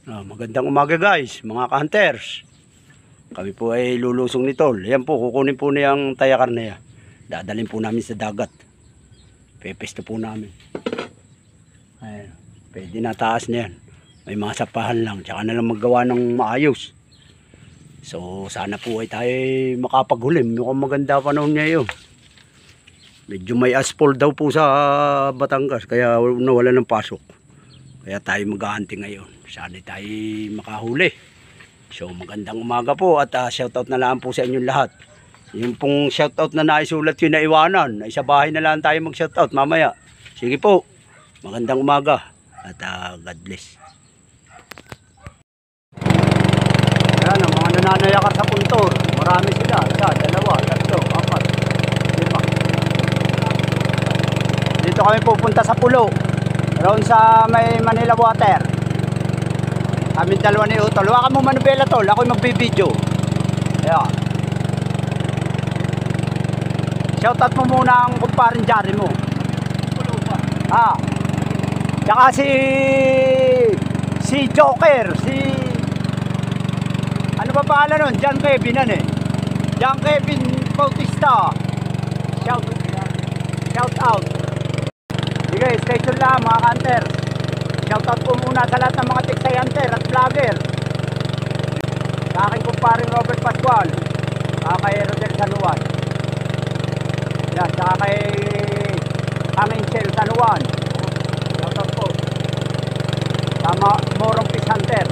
Magandang umaga guys, mga ka-hunters. Kami po ay lulusong ni Tol. Ayan po, kukunin po niya ang tayakar na yan. Dadalhin po namin sa dagat. Pepesto po namin. Ayan, pwede na taas na yan. May mga sapahan lang, tsaka na lang maggawa ng maayos. So sana po ay tayo makapaghulim. Mukhang maganda panahon ngayon. Medyo may asphalt daw po sa Batangas, kaya nawala ng pasok. Kaya tayo mag-aanting ngayon. Sana tayo makahuli. So magandang umaga po at shoutout na lang po sa inyong lahat. Yung pong shoutout na naisulat yun na iwanan, ay sa bahay na lang tayo mag-shoutout mamaya. Sige po, magandang umaga at God bless. Yan ang mga nananayakar sa puntor. Marami sila. Isa, dalawa, tatlo, apat, lima. Dito kami pupunta sa pulo. Roon sa may Manila Water. Kami dalawa ni Utol. Huwag mo manubela Tol. Ako'y magbibideo. Ayan. Shoutout mo muna ang kumparing Jari mo. Tsaka si Joker. Ano ba pangalan nun? John Kevin yan eh. John Kevin Bautista. Shout out. Sige, stay tuned lang mga ka-hunter. Shoutout po muna sa lahat ng mga tiksay hunter at vlogger. Sa aking kumparing Robert Pascual. Kay Rodel San Juan. Yan, saka kay Angel San Juan. Shoutout po. Sama Morong Fish Hunter.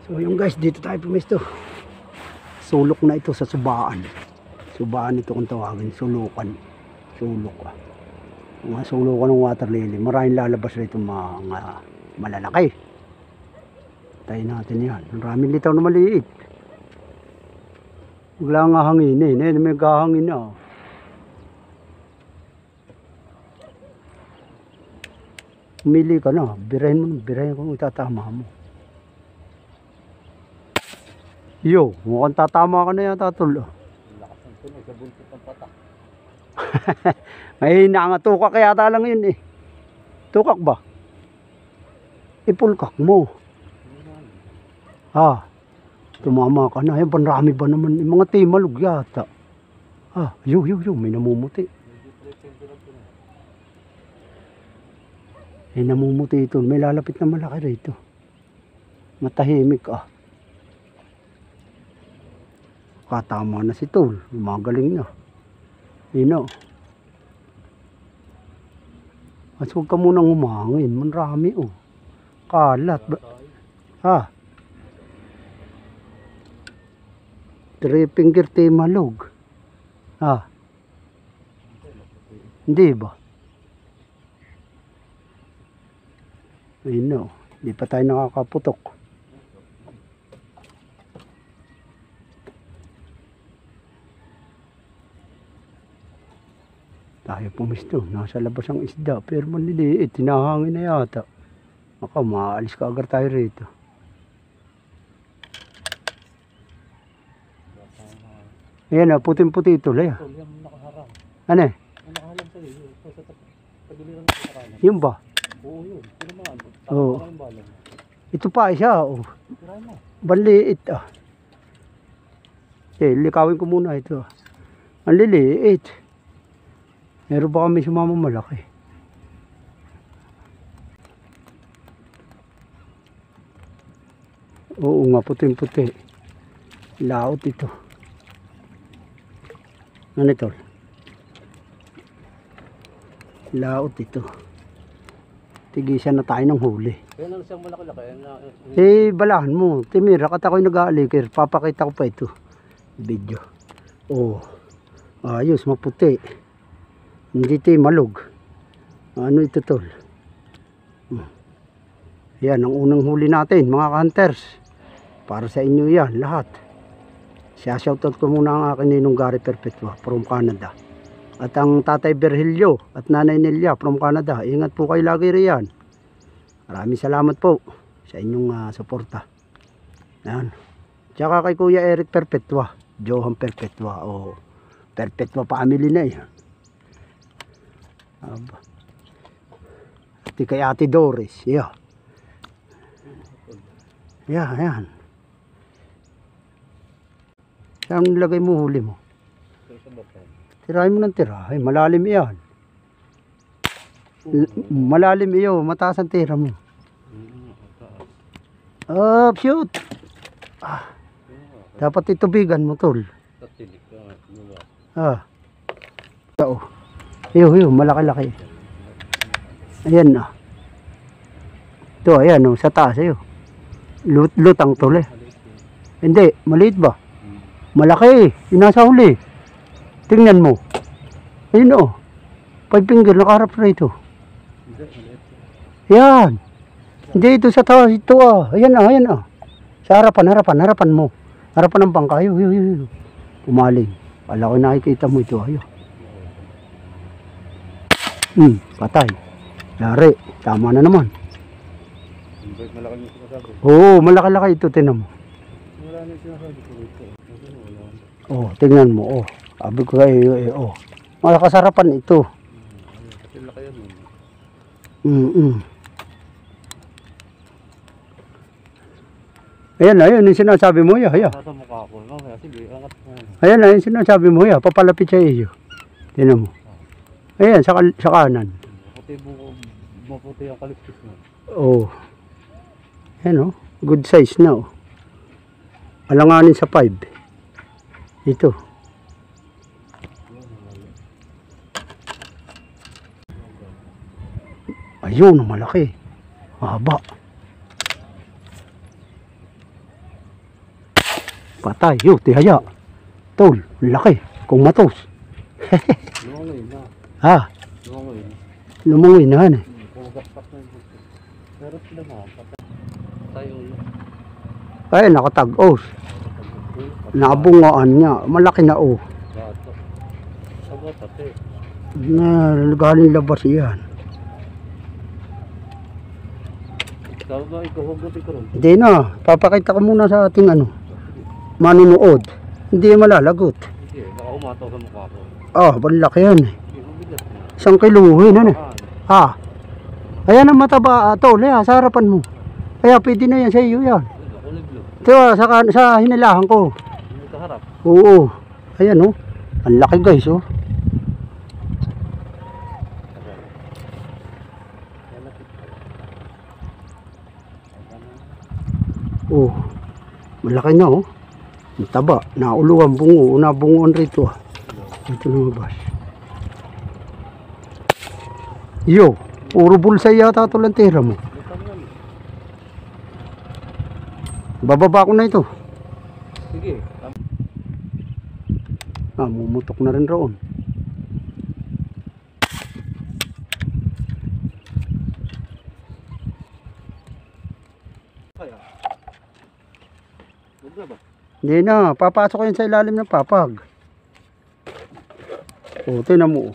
So yung guys, dito tayo pumisto. Sulok na ito sa subaan. Subaan ito kung tawagin, sulukan. Sulok mga sulukan ng water lily. Maraming lalabas rito mga malalaki. Tayo natin yan. Maraming litaw na maliit. Wala nga hangin eh. May kahangin na. Umili ka na. Birahin kung itatama mo. Yo, mukhang tatama ka na yata Tol. Lakas ng tunog sa buntot ng patak. May nga tukak kaya lang yun eh. Tukak ba? Ipulkak mo. Tumama ka na. Yan, panrami ba naman? Yung mga timalog yata. May namumuti. Namumuti ito. May lalapit na malaki rito. Matahimik Katama na si Tol. Magaling na. Mas huwag ka munang humangin. Manrami Kalat. Three finger timalog. Hindi ba? Hindi pa tayo nakakaputok. Tayo pumisto, nasa labas ang isda, pero maliliit, tinahangin na yata. Maalis ka agad tayo rito. Ayan puting-puti ito, Laya. Ano eh? Nakahalang sa iyo, sa tagiliran ng pagkakalan. Yun ba? Oo yun, tinamaan. Ito pa isa, Banliit likawin ko muna ito. Ang liliit. Meron ba kami sumama malaki? Oo nga, puting-puti. Laot ito. Ano ito? Laot ito. Tigisan na tayo ng huli. Kaya nang siyang malaki-laki. Balahan mo. Timira, kat ako'y nag-aalikir. Papakita ko pa ito. Video. Ayos, maputi. Hindi timalog. Ano ito Tol? Yan ang unang huli natin mga ka-hunters. Para sa inyo yan lahat. Shoutout ko muna ang akin ninong Gary Perpetua from Canada. At ang tatay Berhelio at nanay Nelia from Canada. Ingat po kayo lagi riyan. Maraming salamat po sa inyong suporta. Yan. Tsaka kay Kuya Eric Perpetua, Johan Perpetua Perpetua family na Di kay Ate Doris. Yeah. Yeah, yan. Saan nilagay mo huli mo? Tirahin mo ng tirahin. Malalim yan. Malalim iyo. Mataas ang tira mo. Oh, shoot. Ah. Dapat itubigan mo, tol. Ah. Oo. Iyo, malaki-laki. Ayan na. Ito, ayan o, sa taas ayo. Lutang tol eh. Hindi, maliit ba? Malaki, yung nasa huli. Tingnan mo. Ayun o. 5 finger, nakaharap na ito. Yan. Hindi, ito sa taas, ito ah. Ayan ah. Sa harapan mo. Harapan ng bangka, ayo. Pumaling. Wala ko nakikita mo ito, ayo. Patay. Lari, tama na naman. Oo, malaki-laki ito, tinan mo. Oh, tingnan mo, oh. Sabi ko kayo, oh. Malakasarapan ito. Ayan, yung sinasabi mo, ya. Ayan na, yung sinasabi mo, ya. Papalapit sa iyo. Tingnan mo. Ayan, sa kanan. Maputi ang kalipis mo. Oh. Ayan, oh. Good size na, oh. Alanganin sa 5. Ito. Ayun, malaki. Mahaba. Patay. Yun, tihaya. Tol, laki. Kung matos. Lumangoy na. Ha? Lumangoy na, eh. Pero sila mga patay. Tayo ulo. Ay, nakatag-os. Nabungaan niya. Malaki na, oh. Gato. Sagot, ate. Galing labas yan. Sabi ba, ikahugot ron? Hindi na. Papakita ko muna sa ating manunood. Hindi malalagot. Hindi, baka umataw sa mukha ko. Ah, malaki yan, eh. 1 kiluhin, ano? Ha? Ayan ang mataba, tol, sa harapan mo. Kaya pwede na yan sa iyo, yan. Diba, sa hinilahan ko. Hindi ka harap. Oo. Ayan, oh. Ang laki, guys, oh. Oh. Malaki na, oh. Ang taba. Nauluan, bungo. Nabunguan rito, ah. Ito lumabas. Yo. Puro bulsay yata ito lang tira mo. Bababa ko na ito. Sige. Mumutok na rin roon. Kaya. Huwag na ba? Hindi na. Papasok ko yun sa ilalim ng papag. O, tinan mo.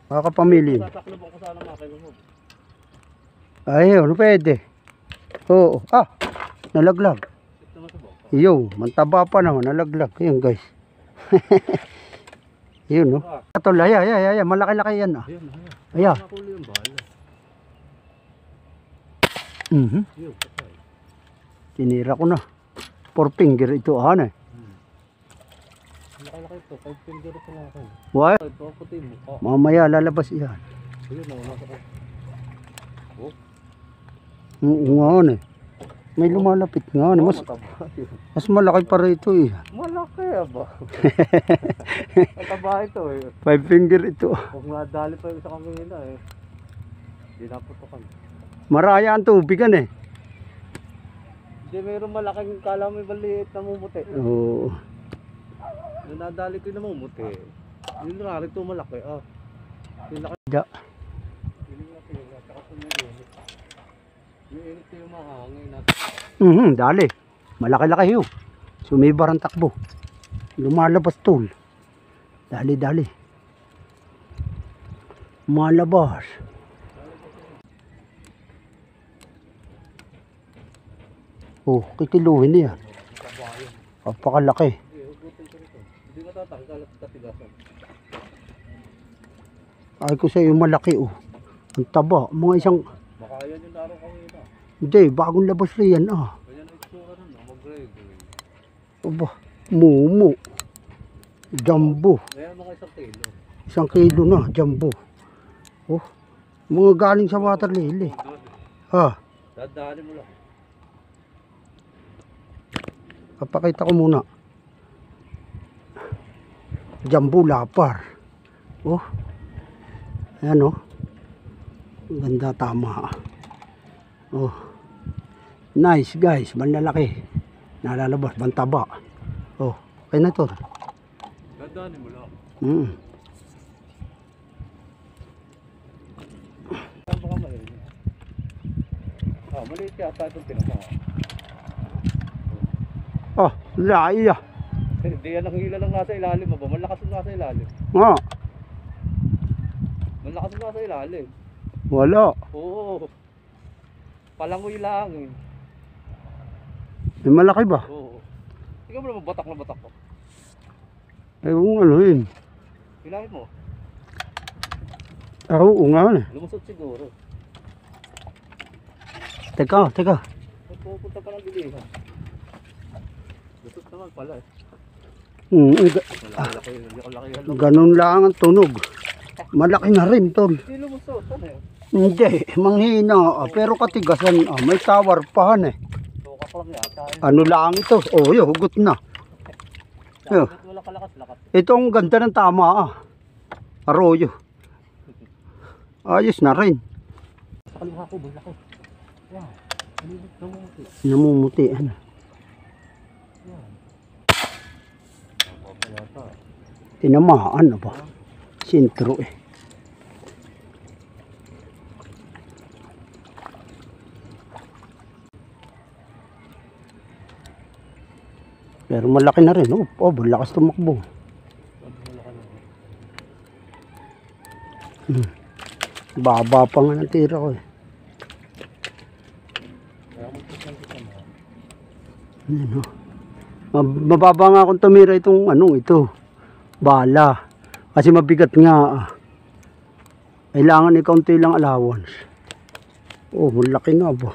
Kakapamilin. Tataklo ba ko sana makakaya mo? Ay, ano pwede? Oo. Ah, nalaglag. Ito na sa bako. Iyo, mantaba pa naman, nalaglag. Ayun, guys. Yun, no? Atol, ay, malaki-laki yan, ah. Ayun, Aya. nakuli yung bala. Yun, patay. Tinira ko na. 4 finger ito, eh. Laki-laki ito, 5 finger ito lang ako. Why? Ito, puti mo. Mamaya lalabas yan. Ayun, nasa ka. Oo nga, eh. May lumalapit nga, eh. Mas malaki pa rito, eh. Malaki ba? Mataba ito, eh. 5 finger ito. Huwag nadali pa yung isa kami nila, eh. Hindi naputokan. Maraya ang tubigan, eh. Hindi, mayroong malaking kala may maliit na mumuti. Oo. Yung nadali ko yung namumuti. Yung narito malaki, ah. Yung laki. Ja. Yung laki, saka sumilinit. Yung init yung mga hangin. Dali. Malaki-laki yun. Sumibar ang takbo. Lumalabas, tol. Dali. Malabas. Oh, kikiluhin niya. Papakalaki. Hindi matatanggal at katigasan. Ay ko sa iyo malaki, oh. Ang taba. Mga isang... Baka yan yung laro kanina. Hindi, bagong labas na yan ah. Ganyan ang itsura nun, no? Mag-gray-gray. Aba, mumu. Jumbo. Ngayon mga 1 kilo. 1 kilo na, jumbo. Oh, mga galing sa water lily. Doon. Ha, Dadaanin mo lang. papakita ko muna. Jumbo lapar. Oh, ayan oh. Ganda, tama. Oh, nice guys, malalaki. Nalalabas, bantaba. Oh, okay na to. Dadaanin mo lang. Saan ba ka maliit? Maliit yata itong pinaka. Oh, laya. Hindi yan ang hila lang nasa ilalim mo ba? Malakas yung nasa ilalim. Nga, Malakas yung nasa ilalim. wala. Oo. Palangoy lang eh. May malaki ba? Oo. Ikaw mo naman batak na batak ko. Ay, kung ano yun. Hilahin mo. Oo nga eh. Lumusot siguro. Teka. Pupunta pa ng bilihan. Lusot naman pala eh. Malaki. Ganun lang ang tunog. Malaki na rin tol. Hindi lumusot. Ano yun? Hindi, manghina. Pero katigasan. May tower pa eh. Tukas lang yata. Ano lang ito? Oh, yun, hugot na. Yo. Wala kalakas-lakas. Itong ganda ng tama Arroyo. Ayos na rin. Sa kaliwa ko, laki. Wow. Halibot na mo. Namumuti. Ano? Yan. Yata. Tinamaan na ba? Sintro eh. Pero malaki na rin. Oh, lakas tumakbo. Baba pa nga ng tira ko eh. Ano? Mababa nga akong tumira itong ito. Bala. Kasi mabigat nga. Kailangan ikaunti lang allowance. Oh, malaki na ba?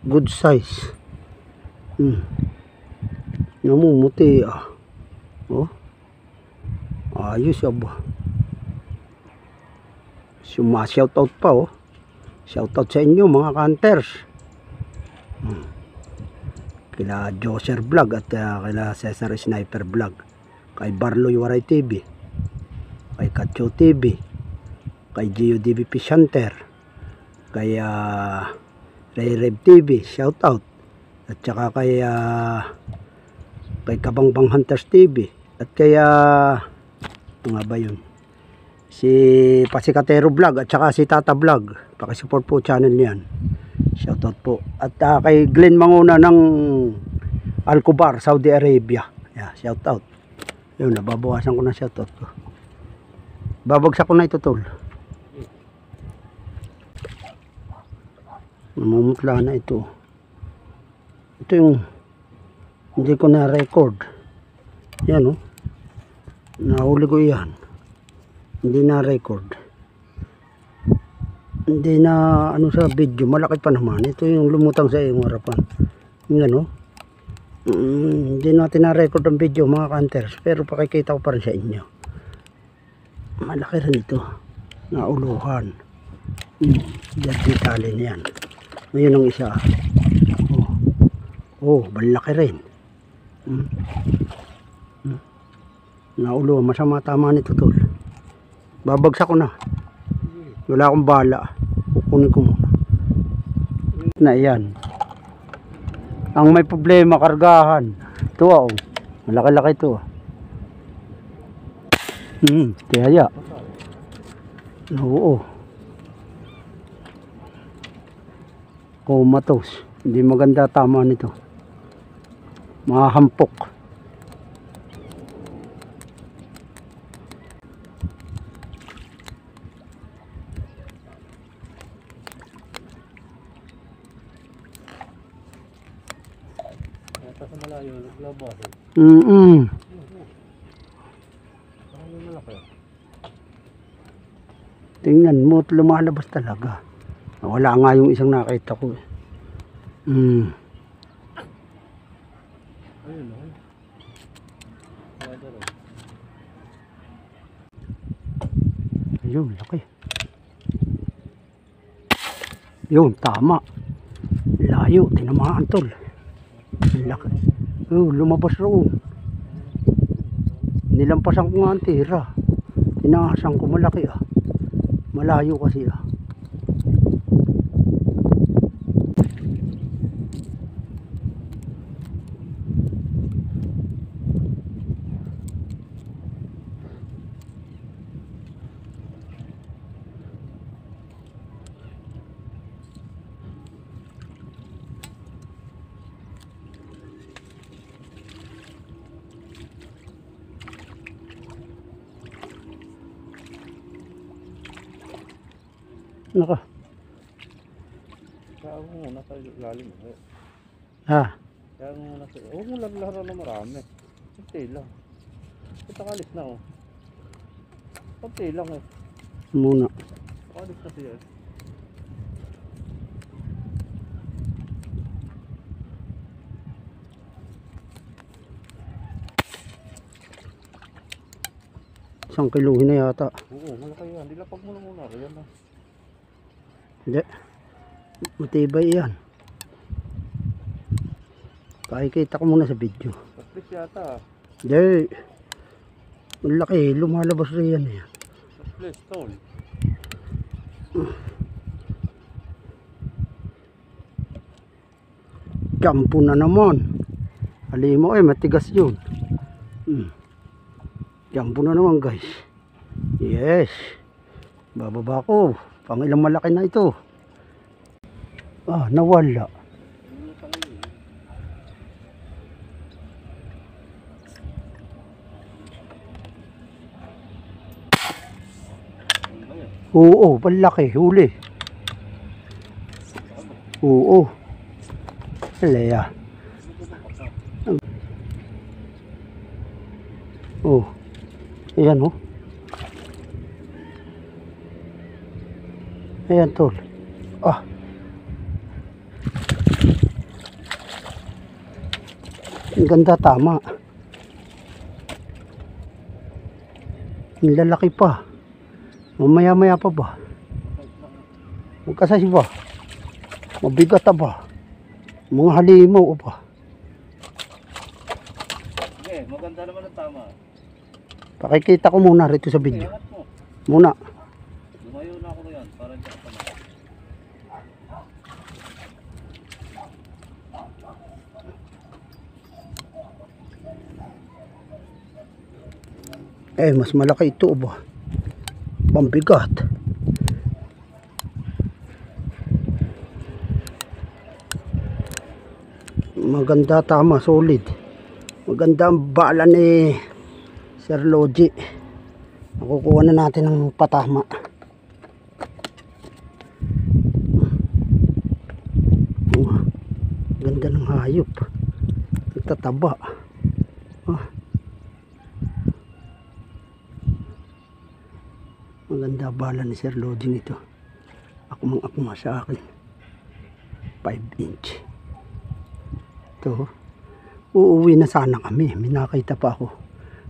Good size. Namumuti Oh. Ayos ba? Shoutout pa oh. Shoutout sa inyo mga hunters. Kila Joser Vlog at kila Cesar Sniper Vlog. Kay Barloy Waray TV. Kay Katcho TV. Kay Gio DVP Hunter. Kay Ray Rev TV. Shoutout. At saka kay Kabangbang Hunters TV. At kay nga ba yun? Si Pasikatero Vlog at saka si Tata Vlog. Pakisupport po channel niyan. Shoutout po. At kay Glenn Manguna ng Alcobar, Saudi Arabia. Yeah, shoutout. Yun, nababawasan ko na shoutout ko. Babagsak ko na ito tol. Namumutla na ito. Ito yung hindi ko na record. Yan oh. Nahuli ko yan. Hindi na record. Hindi na sa video. Malaki pa naman. Ito yung lumutang sa iyong harapan. Yan oh. Hindi natin na record ang video mga hunters. Pero pakikita ko pa rin sa inyo. Malaki rin ito. Nauluhan. Diyan detalye niyan. Ngayon ang isa. Oh, malaki rin. Nauluhan. Masama tama nito tol. Babagsak ko na. Wala akong bala. Kukunin ko muna. Na yan. Ang may problema, kargahan. Ito oh. Malaki-laki ito. Kaya. Oo. Comatose. Hindi maganda tama nito. Mahahampok. Sa malayo, naglabas. Tingnan mo, lumalabas talaga. Wala nga yung isang nakita ko. Ayun oh. Ayun, laki. Yun, tama. Layo, tinamaan tol. Laki. Oh, lumabas roon. Nilampasan ko nga ang tira. Tinaasan ko, malaki ah. Malayo kasi ah. Naka. Kaya mo muna sa lalim mo. Ha? Kaya mo muna sa... Huwag mo laglaran na marami. Kunti lang. Ito kalis na oh. Kunti lang eh. Muna. Kalis na siya. Isang kiluhin na yata. Oo, malaki yan. Dilapag mo na muna. Ayan na. Hindi. Matibay yan. Pakikita ko muna sa video. Tapos yata. Hindi. Malaki. Lumalabas rin yan eh. Tapos tol. Kampo na naman. Halimo eh, matigas yun. Kampo na naman guys. Yes. Bababa ko. Pangilang malaki na ito. Ah, nawala. Oo, palaki. Huli. Oo. Alaya. Oh. Ayan oh. Ayan tol. Ah. Ang ganda, tama. Ang lalaki pa. Mamaya-maya pa ba? Magkasasi ba? Mabigat ba? Mga halimaw ba? Okay, maganda naman ang tama. Pakikita ko muna rito sa video. Angat mo. Muna. Lumayo na ako yan para hindi ka tama. Eh, mas malaki ito ba? Pambigat. Maganda, tama, solid. Maganda ang bala ni Sir Logi. Makukuha na natin ng patama. Ganda ng hayop. Nagtataba. Maganda bala ni Sir Logi nito. Akmang-akma sa akin. 5 inch. Ito. Uuwi na sana kami. May nakita pa ako.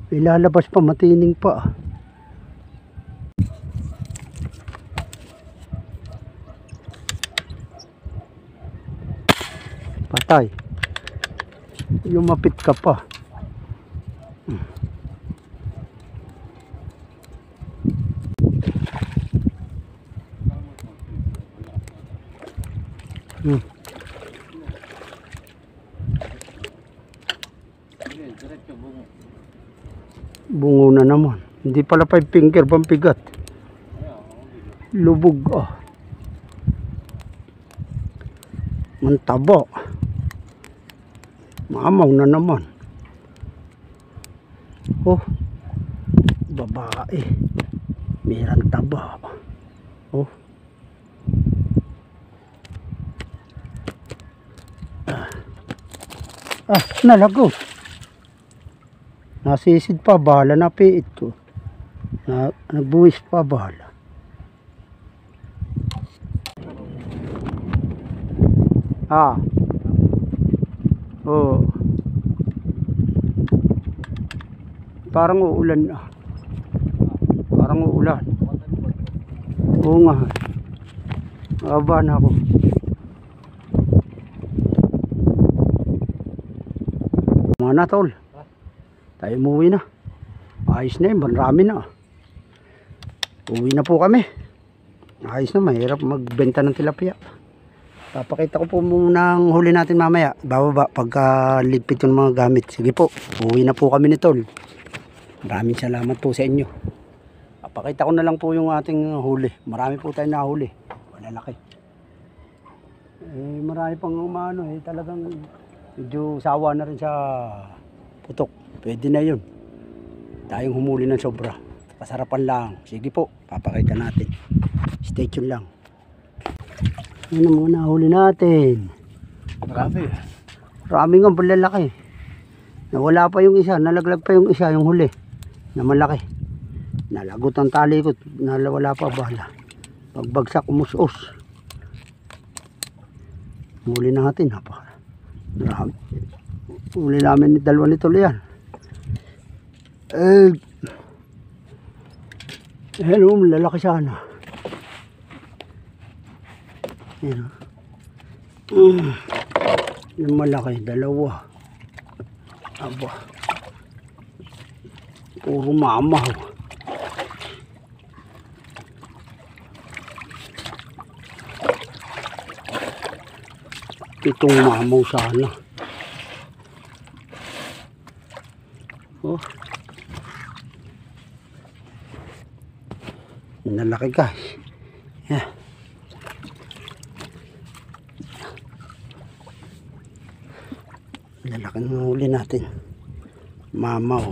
May lalabas pa, matining pa. Patay. Lumapit ka pa. Diretso bungo. Bungo na naman. Hindi pala 5 finger, pampigat. Lubog ah. Mantaba. Mamaw na naman. Oh. Babae. Mayroong taba. Oh. Ah, nalago. Nasisid pa bala, napiit ko. Nagbuwis pa bala. Ah. Oo. Parang uulan na. Parang uulan. Oo nga. Aba na ako. Mga na tol. Tayo umuwi na. Ayos na yun. Marami na. Uwi na po kami. Ayos na. Mahirap magbenta ng tilapia. Papakita ko po muna ang huli natin mamaya. Bababa pagka ligpit yung mga gamit. Sige po. Uwi na po kami ni tol. Maraming salamat po sa inyo. Papakita ko na lang po yung ating huli. Marami po tayong nahuli. Malalaki. Marami pang umano talagang medyo sawa na rin sa putok. Pwede na yun. Tayong humuli ng sobra. Kasarapan lang. Sige po, papakita natin. Stay tuned lang. Ano muna huli natin? Marami. Marami nga balalaki. Nawala pa yung isa. Nalaglag pa yung isa, yung huli. Na malaki. Nalagot ang talikot. Nawala pa bala. Pagbagsak umus-us. Huli natin. Marami. Huli namin dalawa nito yan. Hello, lalaki sana. Yan. Yung malaki, dalawa. Aba. Puro mamaw. Itong mamaw sana. Oh. Nalaki guys. Yeah. Lalaki ng huli natin. Mamaw.